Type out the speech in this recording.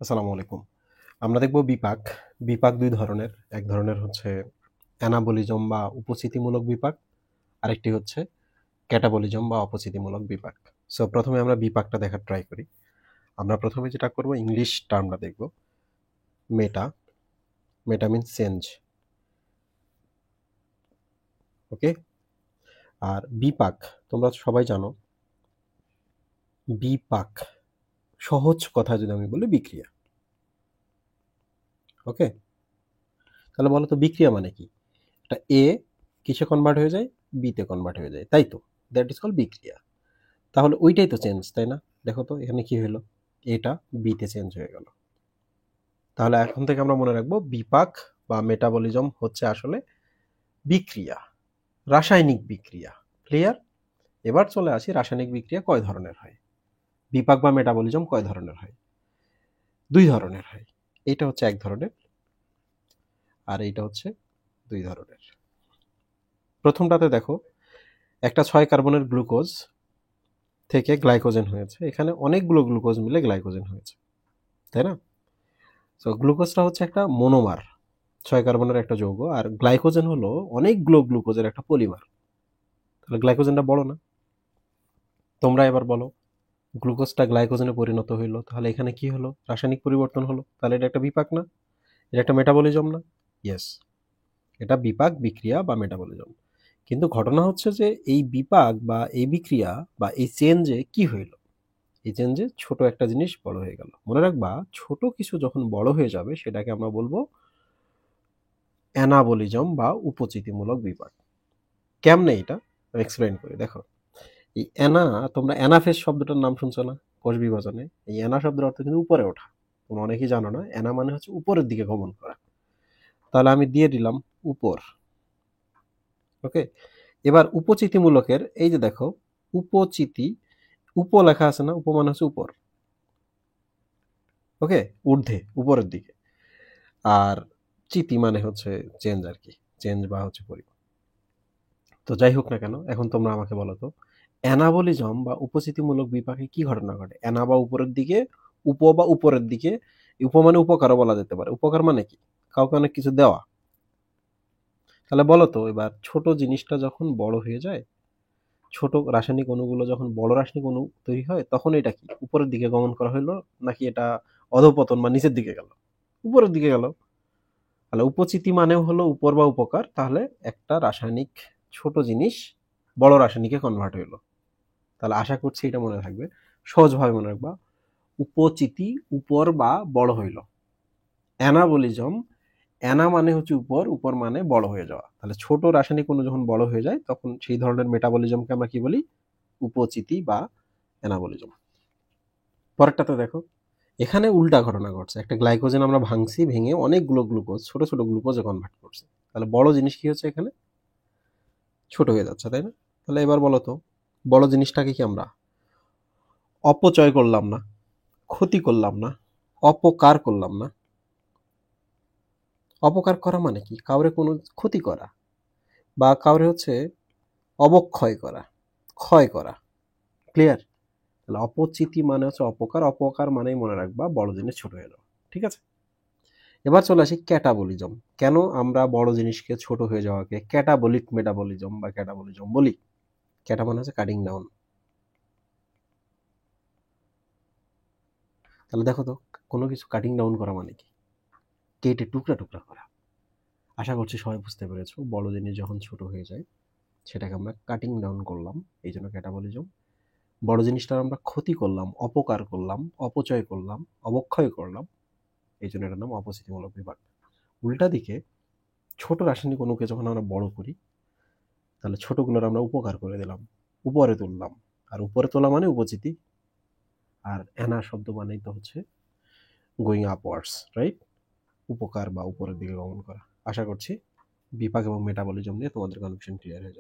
আসসালামু আলাইকুম। আমরা দেখব বিপাক। বিপাক ২ ধরনের। এক ধরনের হচ্ছে অ্যানাবলিজম বা উপস্থিতিমূলক বিপাক। আরেকটি হচ্ছে ক্যাটাবলিজম বা অপচিতিমূলক বিপাক। সো ১ম এ আমরা বিপাকটা দেখার ট্রাই করি। আমরা ১ম এ যেটা করব ইংলিশ টার্মটা দেখব। মেটা, মেটা মিনস চেঞ্জ। ওকে? আর বিপাক তোমরা সবাই জানো। বিপাক সহজ কথায় যদি আমি বলি বিক্রিয়া। ওকে? তাহলে বলো তো বিক্রিয়া মানে কি? একটা A কিসে কনভার্ট হয়ে যায়? B তে কনভার্ট হয়ে যায়। তাই তো? দ্যাট ইজ কল্ড বিক্রিয়া। তাহলে ওইটাই তো চেঞ্জ, তাই না? দেখো তো এখানে কি হলো? এটা বিতে চেঞ্জ হয়ে গেল। তাহলে এখন থেকে আমরা মনে রাখবো বিপাক বা মেটাবলিজম হচ্ছে আসলে বিক্রিয়া, রাসায়নিক বিক্রিয়া। ক্লিয়ার? এবার চলে আসি রাসায়নিক বিক্রিয়া কয় ধরনের হয়। বিপাক বা মেটাবলিজম কয় ধরনের হয়? ২ ধরনের হয়। এটা হচ্ছে এক ধরনের আর এইটা হচ্ছে ২ ধরনের। প্রথমটাতে দেখো একটা ৬ কার্বনের গ্লুকোজ থেকে গ্লাইকোজেন হয়েছে। এখানে অনেকগুলো গ্লুকোজ মিলে গ্লাইকোজেন হয়েছে। তাই না? সো গ্লুকোজটা হচ্ছে একটা মনোমার, ৬ কার্বনের একটা যৌগ, আর গ্লাইকোজেন হলো অনেকগুলো গ্লুকোজের একটা পলিমার। তাহলে গ্লাইকোজেনটা বড় না? তোমরা এবার বলো, গ্লুকোজটা গ্লাইকোজেনে পরিণত হইলো, তাহলে এখানে কি হলো? রাসায়নিক পরিবর্তন হলো। তাহলে এটা একটা বিপাক না? এটা একটা মেটাবলিজম না? ইয়েস, এটা বিপাক বিক্রিয়া বা মেটাবলিজম। কিন্তু ঘটনা হচ্ছে যে এই বিপাক বা এই বিক্রিয়া বা এই চেঞ্জে কি হইল? এই চেঞ্জে ছোট একটা জিনিস বড় হয়ে গেল। মনে রাখবা, ছোট কিছু যখন বড় হয়ে যাবে সেটাকে আমরা বলবো অ্যানাবলিজম বা উপচিতিমূলক বিপাক। কেমনে এটা? আমি এক্সপ্লেইন করি। দেখো, এই অ্যানা, তোমরা অ্যানাফেজ শব্দটার নাম শুনছো না? কোষ বিভাজনে এই অ্যানা শব্দের অর্থ কিন্তু উপরে ওঠা। তোমরা অনেকেই জানো না, অ্যানা মানে হচ্ছে উপরের দিকে গমন করা। তাহলে আমি দিয়ে দিলাম উপর। ওকে? এবার উপচিতিমূলকের এই যে দেখো, উপচিতি, উপ লেখা আছে না? উপ মানে হচ্ছে উপর। ওকে? ঊর্ধ্বে, উপরের দিকে। আর চিতি মানে হচ্ছে চেঞ্জ আর কি। চেঞ্জ বা হচ্ছে পরিবর্তন। তো যাই হোক না কেন, এখন তোমরা আমাকে বলো তো, অ্যানাবলিজম বা উপস্থিতিমূলক বিপাকে কি ঘটনা ঘটে? অ্যানা বা উপরের দিকে, উপ বা উপরের দিকে। উপ মানে উপকারও বলা যেতে পারে। উপকার মানে কি? কাউকে অনেক কিছু দেওয়া। তাহলে বলো তো এবার, ছোট জিনিসটা যখন বড় হয়ে যায়, ছোট রাসায়নিক অণুগুলো যখন বড় রাসায়নিক অণু তৈরি হয়, তখন এটা কি উপরের দিকে গমন করা হইলো, নাকি এটা অধঃপতন বা নিচের দিকে গেল? উপরের দিকে গেল। তাহলে উপচিতি মানেও হলো উপর বা উপকার। তাহলে একটা রাসায়নিক ছোট জিনিস বড় রাসায়নিকে কনভার্ট হইলো। তাহলে আশা করছি এটা মনে থাকবে। সহজভাবে মনে রাখবা, উপচিতি উপর বা বড় হইল। অ্যানাবলিজম, অ্যানা মানে হচ্ছে উপর, উপর মানে বড় হয়ে যাওয়া। তাহলে ছোট রাসায়নিক অণু যখন বড় হয়ে যায় তখন সেই ধরনের মেটাবলিজমকে আমরা কি বলি? উপচিতি বা অ্যানাবলিজম। পরেরটাতে দেখো, এখানে উল্টা ঘটনা ঘটছে। একটা গ্লাইকোজেন আমরা ভাঙছি, ভেঙে অনেকগুলো গ্লুকোজ, ছোট ছোট গ্লুকোজে কনভার্ট করছে। তাহলে বড় জিনিস কি হচ্ছে এখানে? ছোট হয়ে যাচ্ছে, তাই না? তাহলে এবার বলো তো, বড় জিনিসটাকে কি আমরা অপচয় করলাম না, ক্ষতি করলাম না, অপকার করলাম না? অপকার করা মানে কি? কাউরে কোনো ক্ষতি করা, বা কাউরে হচ্ছে অবক্ষয় করা, ক্ষয় করা। ক্লিয়ার? তাহলে অপচিতি মানে হচ্ছে অপকার, অপকার মানেই মনে রাখবা বড় জিনিস ছোট হয়ে যাওয়া। ঠিক আছে? এবার চলে আসি ক্যাটাবলিজম। কেন আমরা বড় জিনিসকে ছোট হয়ে যাওয়াকে ক্যাটাবলিক মেটাবলিজম বা ক্যাটাবলিজম বলি? ক্যাটা মানে হচ্ছে কাটিং ডাউন। তাহলে দেখো তো, কোনো কিছু কাটিং ডাউন করা মানে কি? কেটে টুকরা টুকরা করা। আশা করছি সবাই বুঝতে পেরেছো। বড় জিনিস যখন ছোট হয়ে যায় সেটাকে আমরা কাটিং ডাউন করলাম, এই জন্য ক্যাটাবলিজম। বড় জিনিসটার আমরা ক্ষতি করলাম, অপকার করলাম, অপচয় করলাম, অবক্ষয় করলাম, এই জন্য এটার নাম অপস্থিতিমূলক বিভাগ। উল্টা দিকে, ছোট রাসায়নিক অণুকে যখন আমরা বড় করি, তাহলে ছোটগুলোর আমরা উপকার করে দিলাম, উপরে তুললাম। আর উপরে তোলা মানে উপচিতি। আর অ্যানা শব্দ মানেই তো হচ্ছে গোয়িং আপওয়ার্ডস, রাইট? উপকার বা উপরের দিকে গমন করা। আশা করছি বিপাক এবং মেটাবলিজম নিয়ে তোমাদের কনফিউশন ক্লিয়ার হয়ে যাবে।